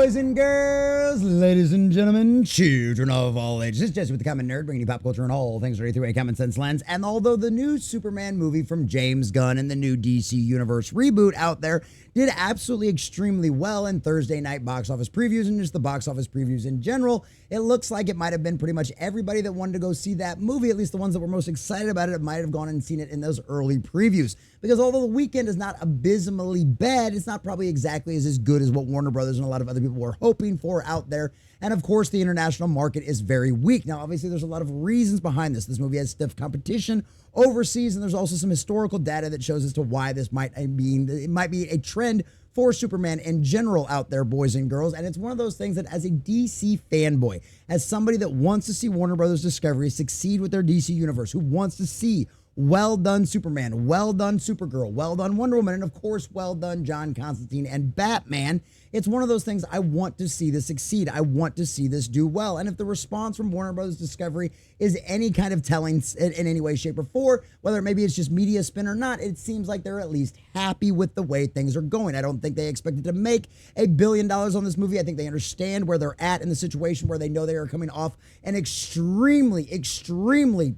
Boys and girls, ladies and gentlemen, children of all ages, it's Jesse with the Common Nerd, bringing you pop culture and all things ready through a common sense lens. And although the new Superman movie from James Gunn and the new DC Universe reboot out there did absolutely extremely well in Thursday night box office previews and just the box office previews in general, it looks like it might have been pretty much everybody that wanted to go see that movie, at least the ones that were most excited about it, might have gone and seen it in those early previews. Because although the weekend is not abysmally bad, it's not probably exactly as good as what Warner Brothers and a lot of other people were hoping for out there. And of course, the international market is very weak. Now, obviously, there's a lot of reasons behind this. This movie has stiff competition overseas, and there's also some historical data that shows as to why this might be a trend for Superman in general out there, boys and girls. And it's one of those things that as a DC fanboy, as somebody that wants to see Warner Brothers Discovery succeed with their DC universe, who wants to see well done Superman, well done Supergirl, well done Wonder Woman, and of course, well done John Constantine and Batman. It's one of those things I want to see this succeed. I want to see this do well. And if the response from Warner Brothers Discovery is any kind of telling in any way, shape, or form, whether maybe it's just media spin or not, it seems like they're at least happy with the way things are going. I don't think they expected to make $1 billion on this movie. I think they understand where they're at in the situation where they know they are coming off an extremely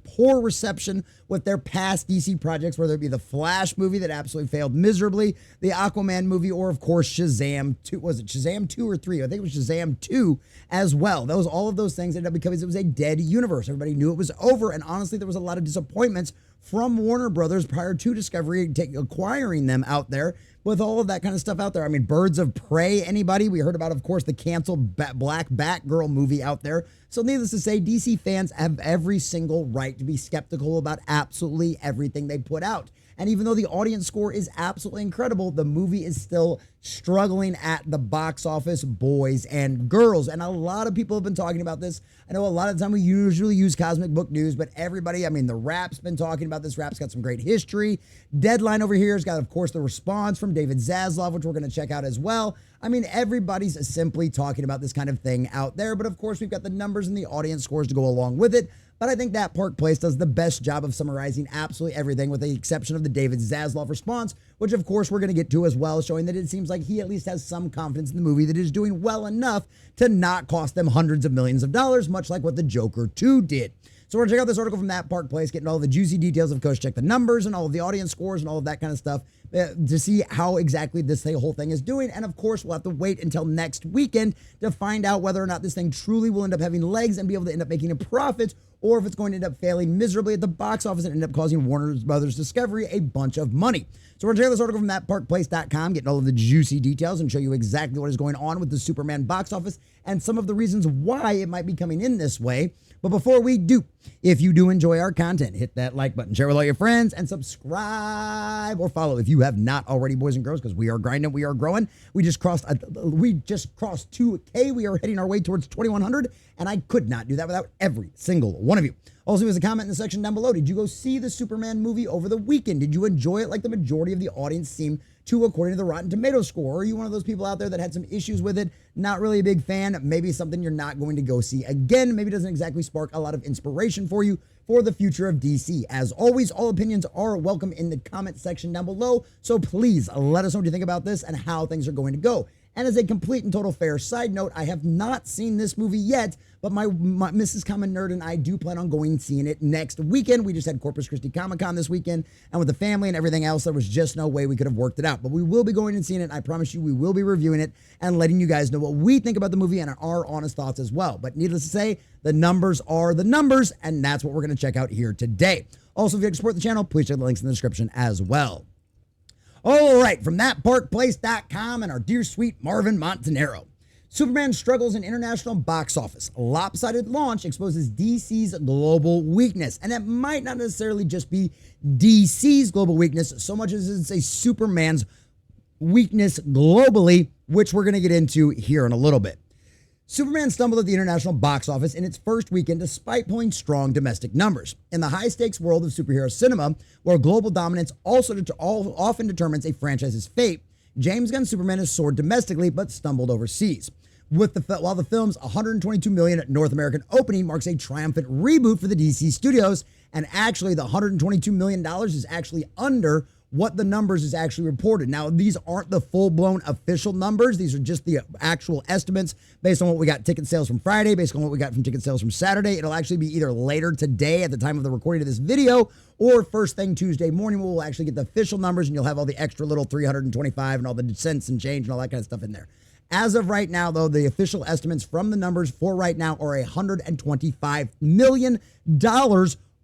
poor reception with their past DC projects, whether it be the Flash movie that absolutely failed miserably, the Aquaman movie, or of course Shazam 2. Was it Shazam 2 or 3? I think it was Shazam 2 as well. All of those things ended up because it was a dead universe. Everybody knew it was over, and honestly, there was a lot of disappointments from Warner Brothers prior to Discovery acquiring them out there with all of that kind of stuff out there. I mean, Birds of Prey, anybody? We heard about, of course, the canceled Black Batgirl movie out there. So needless to say, DC fans have every single right to be skeptical about absolutely everything they put out. And even though the audience score is absolutely incredible, the movie is still struggling at the box office, boys and girls. And a lot of people have been talking about this. I know a lot of the time we usually use Cosmic Book News, but everybody, I mean, The Wrap's been talking about this. Wrap's got some great history. Deadline over here has got, of course, the response from David Zaslav, which we're going to check out as well. I mean, everybody's simply talking about this kind of thing out there. But of course, we've got the numbers and the audience scores to go along with it. But I think that Park Place does the best job of summarizing absolutely everything, with the exception of the David Zaslav response, which of course we're going to get to as well, showing that it seems like he at least has some confidence in the movie that it is doing well enough to not cost them hundreds of millions of dollars, much like what the Joker 2 did. So we're going to check out this article from that Park Place, getting all the juicy details, of course, check the numbers and all of the audience scores and all of that kind of stuff to see how exactly this whole thing is doing. And of course, we'll have to wait until next weekend to find out whether or not this thing truly will end up having legs and be able to end up making a profit, or if it's going to end up failing miserably at the box office and end up causing Warner Brothers Discovery a bunch of money. So we're going to check out this article from thatparkplace.com, getting all of the juicy details and show you exactly what is going on with the Superman box office and some of the reasons why it might be coming in this way. But before we do, if you do enjoy our content, hit that like button, share with all your friends, and subscribe or follow if you have not already, boys and girls, because we are grinding, we are growing. We just crossed 2K. We are heading our way towards 2,100, and I could not do that without every single one of you. Also, leave us a comment in the section down below. Did you go see the Superman movie over the weekend? Did you enjoy it like the majority of the audience seemed to, according to the Rotten Tomatoes score? Or are you one of those people out there that had some issues with it, not really a big fan, maybe something you're not going to go see again, maybe doesn't exactly spark a lot of inspiration for you for the future of DC? As always, all opinions are welcome in the comment section down below, so please let us know what you think about this and how things are going to go. And as a complete and total fair side note, I have not seen this movie yet, but my Mrs. Common Nerd and I do plan on going and seeing it next weekend. We just had Corpus Christi Comic-Con this weekend, and with the family and everything else, there was just no way we could have worked it out. But we will be going and seeing it, and I promise you we will be reviewing it and letting you guys know what we think about the movie and our honest thoughts as well. But needless to say, the numbers are the numbers, and that's what we're going to check out here today. Also, if you'd like to support the channel, please check the links in the description as well. All right, from thatparkplace.com and our dear sweet Marvin Montanaro. Superman struggles in international box office. Lopsided launch exposes DC's global weakness. And it might not necessarily just be DC's global weakness so much as it's a Superman's weakness globally, which we're going to get into here in a little bit. Superman stumbled at the international box office in its first weekend despite pulling strong domestic numbers. In the high-stakes world of superhero cinema, where global dominance also often determines a franchise's fate, James Gunn Superman has soared domestically but stumbled overseas. While the film's $122 million North American opening marks a triumphant reboot for the DC studios, and actually the $122 million is actually under what the numbers is actually reported. Now, these aren't the full-blown official numbers. These are just the actual estimates based on what we got ticket sales from Friday, based on what we got from ticket sales from Saturday. It'll actually be either later today at the time of the recording of this video or first thing Tuesday morning we'll actually get the official numbers, and you'll have all the extra little 325 and all the cents and change and all that kind of stuff in there. As of right now, though, the official estimates from the numbers for right now are $125 million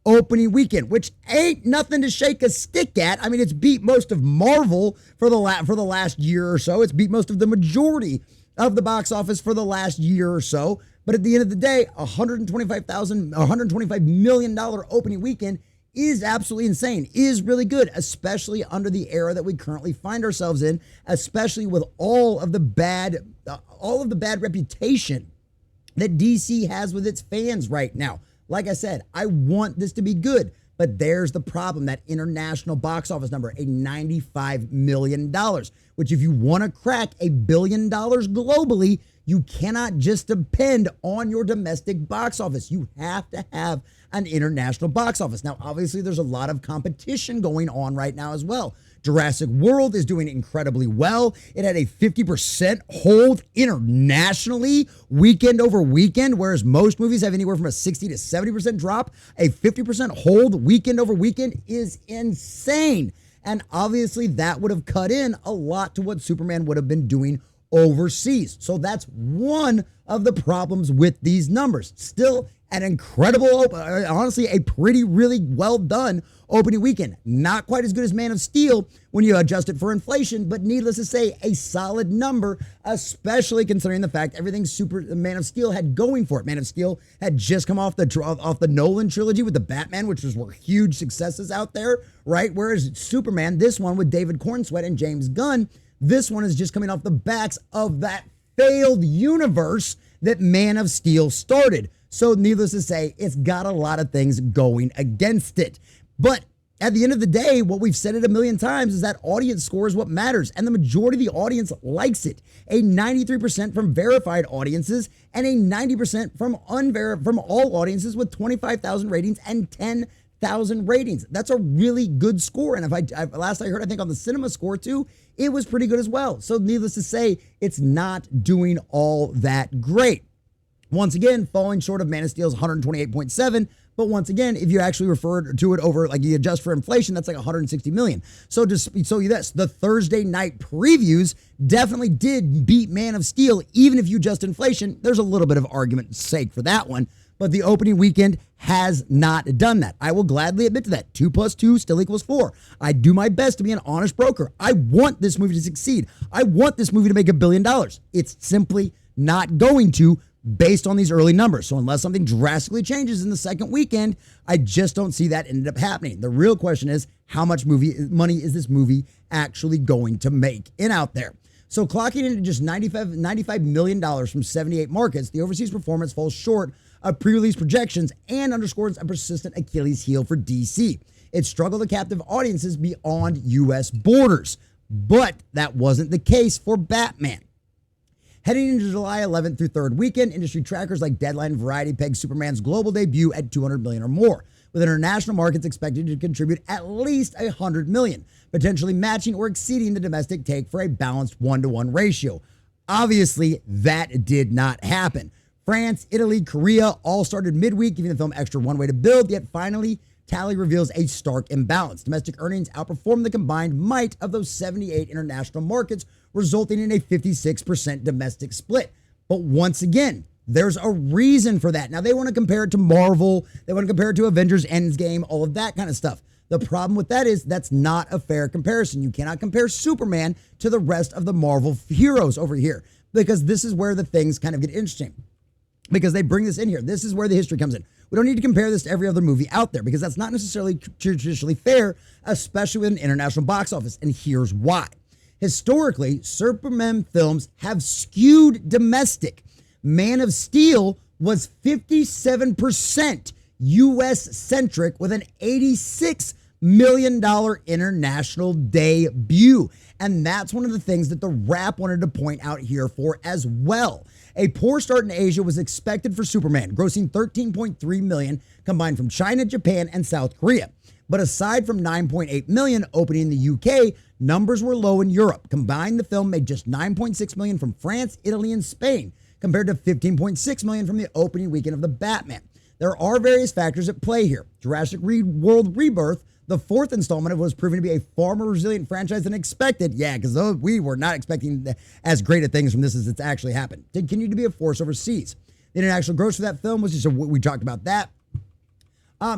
opening weekend, which ain't nothing to shake a stick at. I mean, it's beat most of Marvel for the last year or so. It's beat most of the majority of the box office for the last year or so. But at the end of the day, $125 million opening weekend is absolutely insane, is really good, especially under the era that we currently find ourselves in, especially with all of the bad reputation that DC has with its fans right now. Like I said, I want this to be good, but there's the problem, that international box office number, a $95 million, which if you want to crack $1 billion globally, you cannot just depend on your domestic box office. You have to have an international box office. Now, obviously, there's a lot of competition going on right now as well. Jurassic World is doing incredibly well. It had a 50% hold internationally, weekend over weekend, whereas most movies have anywhere from a 60 to 70% drop. A 50% hold weekend over weekend is insane. And obviously, that would have cut in a lot to what Superman would have been doing overseas. So that's one of the problems with these numbers. Still an incredible, honestly, a really well done opening weekend. Not quite as good as Man of Steel when you adjust it for inflation, but needless to say, a solid number, especially considering the fact everything Man of Steel had going for it. Man of Steel had just come off the Nolan trilogy with the Batman, which were huge successes out there, right? Whereas Superman, this one with David Cornsweet and James Gunn, this one is just coming off the backs of that failed universe that Man of Steel started. So needless to say, it's got a lot of things going against it. But at the end of the day, what we've said it a million times is that audience score is what matters. And the majority of the audience likes it. A 93% from verified audiences and a 90% from all audiences with 25,000 ratings and 10,000 ratings. That's a really good score. And last I heard, I think on the cinema score too, it was pretty good as well. So needless to say, it's not doing all that great. Once again, falling short of Man of Steel's 128.7. But once again, if you actually refer to it over, like you adjust for inflation, that's like 160 million. So just so you this, the Thursday night previews definitely did beat Man of Steel, even if you adjust inflation. There's a little bit of argument's sake for that one. But the opening weekend has not done that. I will gladly admit to that. 2 + 2 still equals 4. I do my best to be an honest broker. I want this movie to succeed. I want this movie to make $1 billion. It's simply not going to, based on these early numbers. So unless something drastically changes in the second weekend, I just don't see that ended up happening. The real question is, how much money is this movie actually going to make out there? So clocking in at just $95 million from 78 markets, the overseas performance falls short of pre-release projections and underscores a persistent Achilles heel for DC. It struggled to captive audiences beyond U.S. borders, but that wasn't the case for Batman. Heading into July 11th through 3rd weekend, industry trackers like Deadline and Variety peg Superman's global debut at $200 million or more, with international markets expected to contribute at least $100 million, potentially matching or exceeding the domestic take for a balanced 1-to-1 ratio. Obviously, that did not happen. France, Italy, Korea all started midweek, giving the film extra one way to build, yet finally, tally reveals a stark imbalance. Domestic earnings outperformed the combined might of those 78 international markets, resulting in a 56% domestic split. But once again, there's a reason for that. Now, they want to compare it to Marvel. They want to compare it to Avengers Endgame, all of that kind of stuff. The problem with that is that's not a fair comparison. You cannot compare Superman to the rest of the Marvel heroes over here, because this is where the things kind of get interesting, because they bring this in here. This is where the history comes in. We don't need to compare this to every other movie out there, because that's not necessarily traditionally fair, especially with an international box office. And here's why. Historically, Superman films have skewed domestic. Man of Steel was 57% U.S.-centric with an $86 million international debut. And that's one of the things that The Wrap wanted to point out here for as well. A poor start in Asia was expected for Superman, grossing $13.3 million combined from China, Japan, and South Korea. But aside from 9.8 million opening in the UK, numbers were low in Europe. Combined, the film made just 9.6 million from France, Italy, and Spain, compared to 15.6 million from the opening weekend of The Batman. There are various factors at play here. Jurassic World Rebirth, the fourth installment, was proven to be a far more resilient franchise than expected. Yeah, because we were not expecting as great of things from this as it's actually happened. It continued to be a force overseas. The international gross for that film was just we talked about that.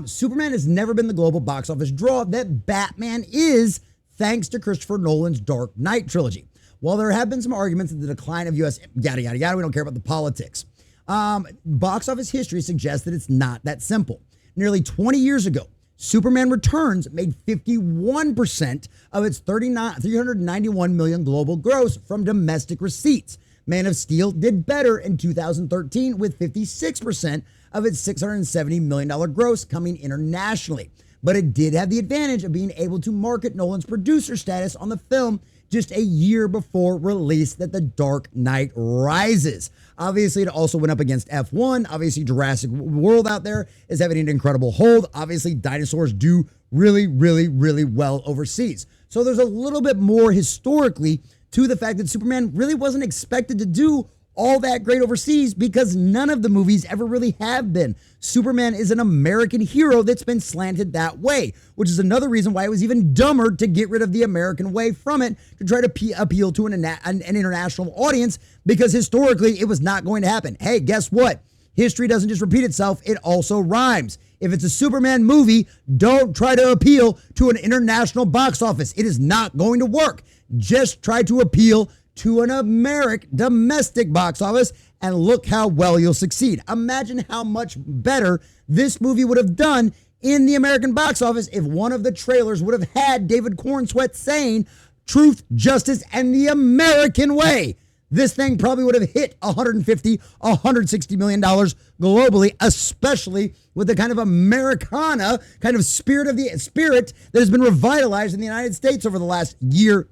Superman has never been the global box office draw that Batman is, thanks to Christopher Nolan's Dark Knight trilogy. While there have been some arguments that the decline of U.S. yada, yada, yada, we don't care about the politics. Box office history suggests that it's not that simple. Nearly 20 years ago, Superman Returns made 51% of its $391 million global gross from domestic receipts. Man of Steel did better in 2013 with 56% of its $670 million gross coming internationally. But it did have the advantage of being able to market Nolan's producer status on the film just a year before release, that The Dark Knight Rises. Obviously, it also went up against F1. Obviously, Jurassic World out there is having an incredible hold. Obviously, dinosaurs do really, really, really well overseas. So there's a little bit more historically to the fact that Superman really wasn't expected to do all that great overseas, because none of the movies ever really have been. Superman is an American hero that's been slanted that way, which is another reason why it was even dumber to get rid of the American way from it, to try to appeal to an international audience, because historically it was not going to happen. Hey, guess what? History doesn't just repeat itself, it also rhymes. If it's a Superman movie, don't try to appeal to an international box office. It is not going to work. Just try to appeal to an American domestic box office, and look how well you'll succeed. Imagine how much better this movie would have done in the American box office if one of the trailers would have had David Cornsweet saying truth, justice, and the American way. This thing probably would have hit $150, $160 million globally, especially with the kind of Americana kind of spirit that has been revitalized in the United States over the last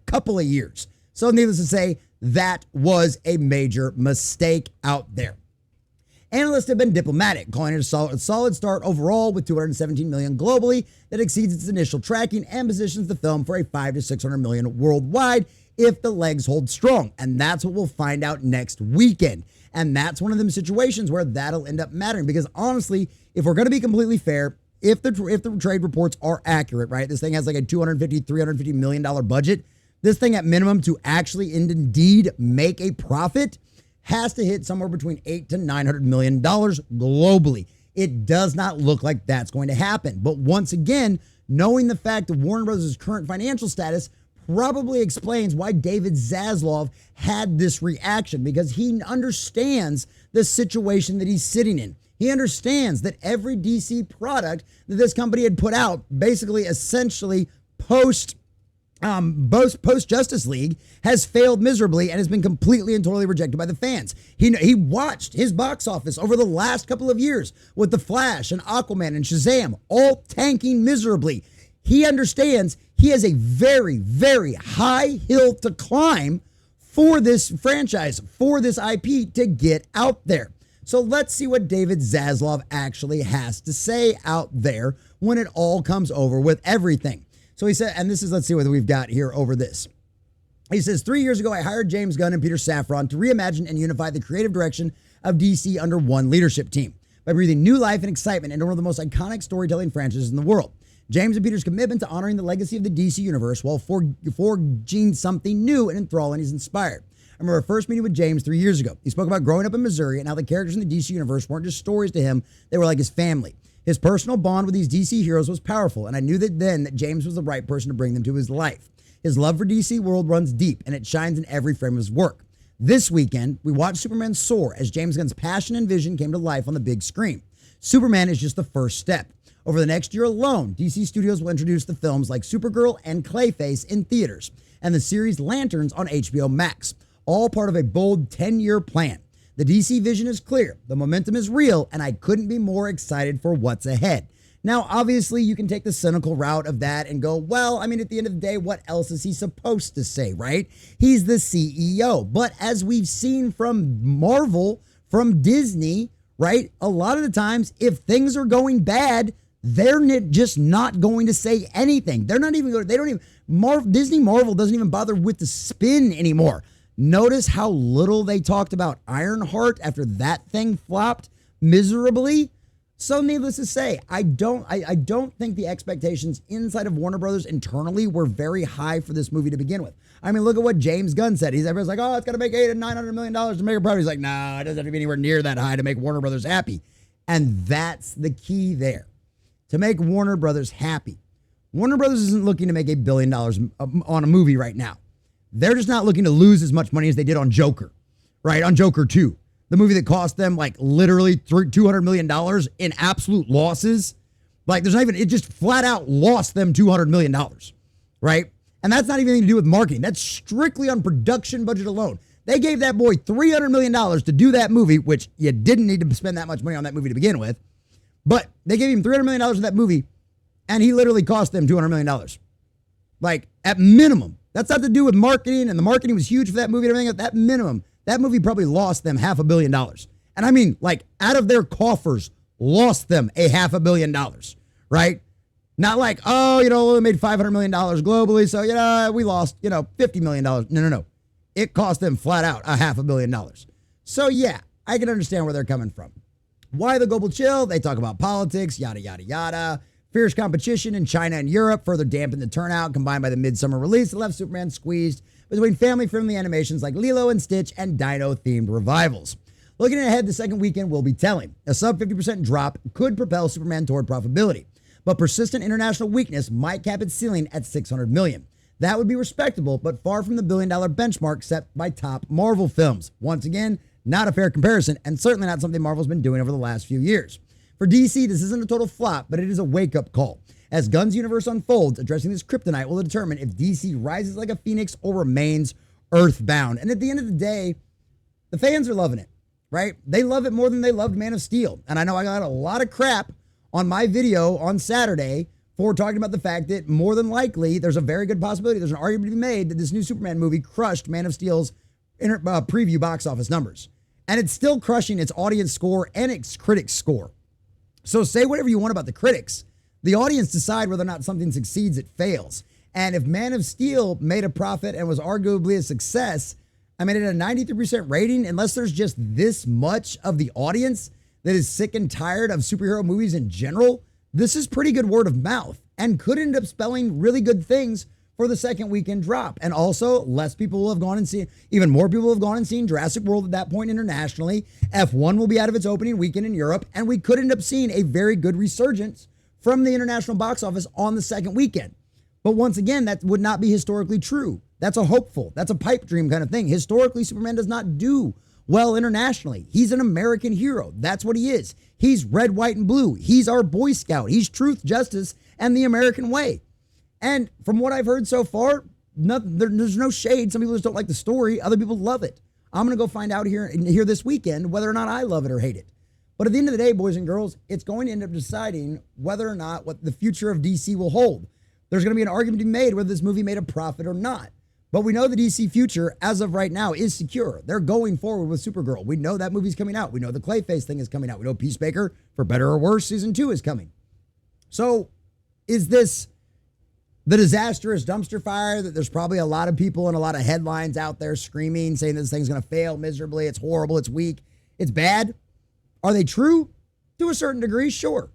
couple of years. So needless to say, that was a major mistake out there. Analysts have been diplomatic, calling it a solid start overall with $217 million globally that exceeds its initial tracking and positions the film for a $500 to $600 million worldwide if the legs hold strong. And that's what we'll find out next weekend. And that's one of them situations where that'll end up mattering, because honestly, if we're going to be completely fair, if the trade reports are accurate, right, this thing has like a $250, $350 million budget. This thing at minimum to actually indeed make a profit has to hit somewhere between $800 to $900 million globally. It does not look like that's going to happen. But once again, knowing the fact of Warner Bros.' current financial status probably explains why David Zaslav had this reaction, because he understands the situation that he's sitting in. He understands that every DC product that this company had put out, basically essentially post Justice League, has failed miserably and has been completely and totally rejected by the fans. He watched his box office over the last couple of years with The Flash and Aquaman and Shazam all tanking miserably. He understands he has a very, very high hill to climb for this franchise, for this IP to get out there. So let's see what David Zaslav actually has to say out there when it all comes over with everything. So he said, and this is, let's see what we've got here over this. He says, 3 years ago, I hired James Gunn and Peter Safran to reimagine and unify the creative direction of DC under one leadership team by breathing new life and excitement into one of the most iconic storytelling franchises in the world. James and Peter's commitment to honoring the legacy of the DC universe while forging something new and enthralling is inspired. I remember first meeting with James 3 years ago. He spoke about growing up in Missouri and how the characters in the DC universe weren't just stories to him, they were like his family. His personal bond with these DC heroes was powerful, and I knew that James was the right person to bring them to his life. His love for DC World runs deep, and it shines in every frame of his work. This weekend, we watched Superman soar as James Gunn's passion and vision came to life on the big screen. Superman is just the first step. Over the next year alone, DC Studios will introduce the films like Supergirl and Clayface in theaters, and the series Lanterns on HBO Max, all part of a bold 10-year plan. The DC vision is clear, the momentum is real, and I couldn't be more excited for what's ahead. Now, obviously, you can take the cynical route of that and go, well, I mean, at the end of the day, what else is he supposed to say, right? He's the CEO. But as we've seen from Marvel, from Disney, right, a lot of the times, if things are going bad, They're just not going to say anything. They're not even going. They don't even. Disney Marvel doesn't even bother with the spin anymore. Notice how little they talked about Ironheart after that thing flopped miserably. So needless to say, I don't think the expectations inside of Warner Brothers internally were very high for this movie to begin with. I mean, look at what James Gunn said. Everyone's like, oh, it's got to make $800 and $900 million to make a profit. He's like, nah, it doesn't have to be anywhere near that high to make Warner Brothers happy. And that's the key there. To make Warner Brothers happy. Warner Brothers isn't looking to make $1 billion on a movie right now. They're just not looking to lose as much money as they did on Joker, right? On Joker 2. The movie that cost them like literally $200 million in absolute losses. Like there's not even, it just flat out lost them $200 million, right? And that's not even anything to do with marketing. That's strictly on production budget alone. They gave that boy $300 million to do that movie, which you didn't need to spend that much money on that movie to begin with. But they gave him $300 million for that movie, and he literally cost them $200 million. Like, at minimum. That's not to do with marketing, and the marketing was huge for that movie and everything. At that minimum, that movie probably lost them $500 million. And I mean, like, out of their coffers, lost them $500 million, right? Not like, oh, we made $500 million globally, so, we lost, $50 million. No. It cost them flat out $500 million. So, yeah, I can understand where they're coming from. Why the global chill? They talk about politics, yada, yada, yada. Fierce competition in China and Europe further dampened the turnout, combined by the midsummer release that left Superman squeezed between family-friendly animations like Lilo and Stitch and Dino-themed revivals. Looking ahead, the second weekend will be telling. A sub 50% drop could propel Superman toward profitability, but persistent international weakness might cap its ceiling at $600 million. That would be respectable, but far from the billion-dollar benchmark set by top Marvel films. Once again, not a fair comparison, and certainly not something Marvel's been doing over the last few years. For DC, this isn't a total flop, but it is a wake-up call. As Gunn's universe unfolds, addressing this kryptonite will determine if DC rises like a phoenix or remains earthbound. And at the end of the day, the fans are loving it, right? They love it more than they loved Man of Steel. And I know I got a lot of crap on my video on Saturday for talking about the fact that more than likely, there's a very good possibility, there's an argument to be made that this new Superman movie crushed Man of Steel's preview box office numbers. And it's still crushing its audience score and its critics score. So say whatever you want about the critics. The audience decide whether or not something succeeds, it fails. And if Man of Steel made a profit and was arguably a success, I mean, at a 93% rating, unless there's just this much of the audience that is sick and tired of superhero movies in general, this is pretty good word of mouth and could end up spelling really good things for the second weekend drop. And also, less people will have gone and seen, even more people have gone and seen Jurassic World at that point internationally. F1 will be out of its opening weekend in Europe, and we could end up seeing a very good resurgence from the international box office on the second weekend. But once again, that would not be historically true. That's a hopeful, that's a pipe dream kind of thing. Historically, Superman does not do well internationally. He's an American hero. That's what he is. He's red, white, and blue. He's our Boy Scout. He's truth, justice, and the American way. And from what I've heard so far, there's no shade. Some people just don't like the story. Other people love it. I'm going to go find out here this weekend whether or not I love it or hate it. But at the end of the day, boys and girls, it's going to end up deciding whether or not what the future of DC will hold. There's going to be an argument to be made whether this movie made a profit or not. But we know the DC future, as of right now, is secure. They're going forward with Supergirl. We know that movie's coming out. We know the Clayface thing is coming out. We know Peacemaker, for better or worse, season 2 is coming. So is this the disastrous dumpster fire that there's probably a lot of people and a lot of headlines out there screaming, saying this thing's going to fail miserably, it's horrible, it's weak, it's bad? Are they true? To a certain degree, sure.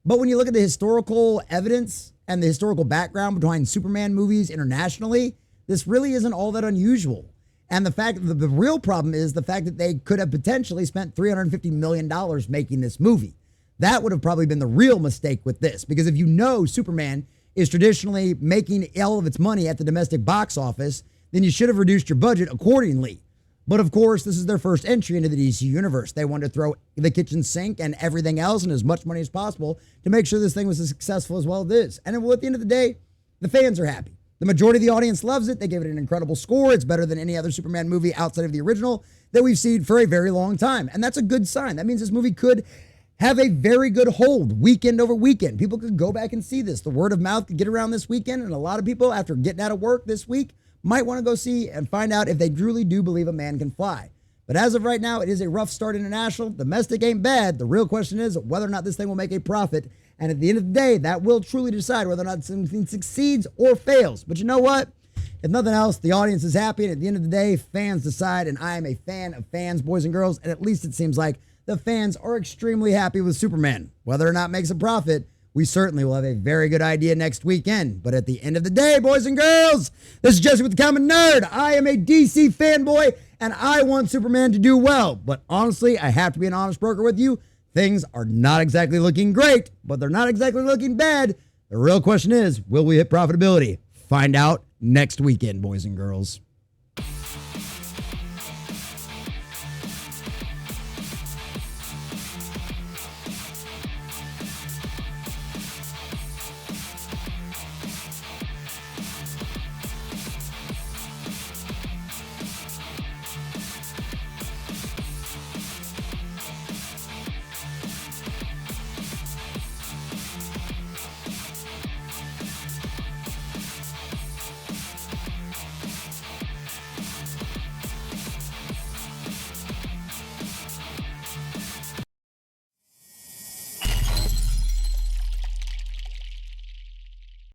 But when you look at the historical evidence and the historical background behind Superman movies internationally, this really isn't all that unusual. And the fact that the real problem is the fact that they could have potentially spent $350 million making this movie. That would have probably been the real mistake with this, because if you know Superman is traditionally making all of its money at the domestic box office, then you should have reduced your budget accordingly. But of course, this is their first entry into the DC universe. They wanted to throw the kitchen sink and everything else and as much money as possible to make sure this thing was as successful as well as it is. And at the end of the day, the fans are happy. The majority of the audience loves it. They gave it an incredible score. It's better than any other Superman movie outside of the original that we've seen for a very long time. And that's a good sign. That means this movie could have a very good hold weekend over weekend. People could go back and see this. The word of mouth could get around this weekend, and a lot of people, after getting out of work this week, might want to go see and find out if they truly do believe a man can fly. But as of right now, it is a rough start international. Domestic ain't bad. The real question is whether or not this thing will make a profit And at the end of the day, that will truly decide whether or not something succeeds or fails. But you know what? If nothing else, the audience is happy. And at the end of the day, fans decide. And I am a fan of fans, boys and girls. And at least it seems like the fans are extremely happy with Superman. Whether or not it makes a profit, we certainly will have a very good idea next weekend. But at the end of the day, boys and girls, this is Jesse with the Common Nerd. I am a DC fanboy, and I want Superman to do well. But honestly, I have to be an honest broker with you. Things are not exactly looking great, but they're not exactly looking bad. The real question is, will we hit profitability? Find out next weekend, boys and girls.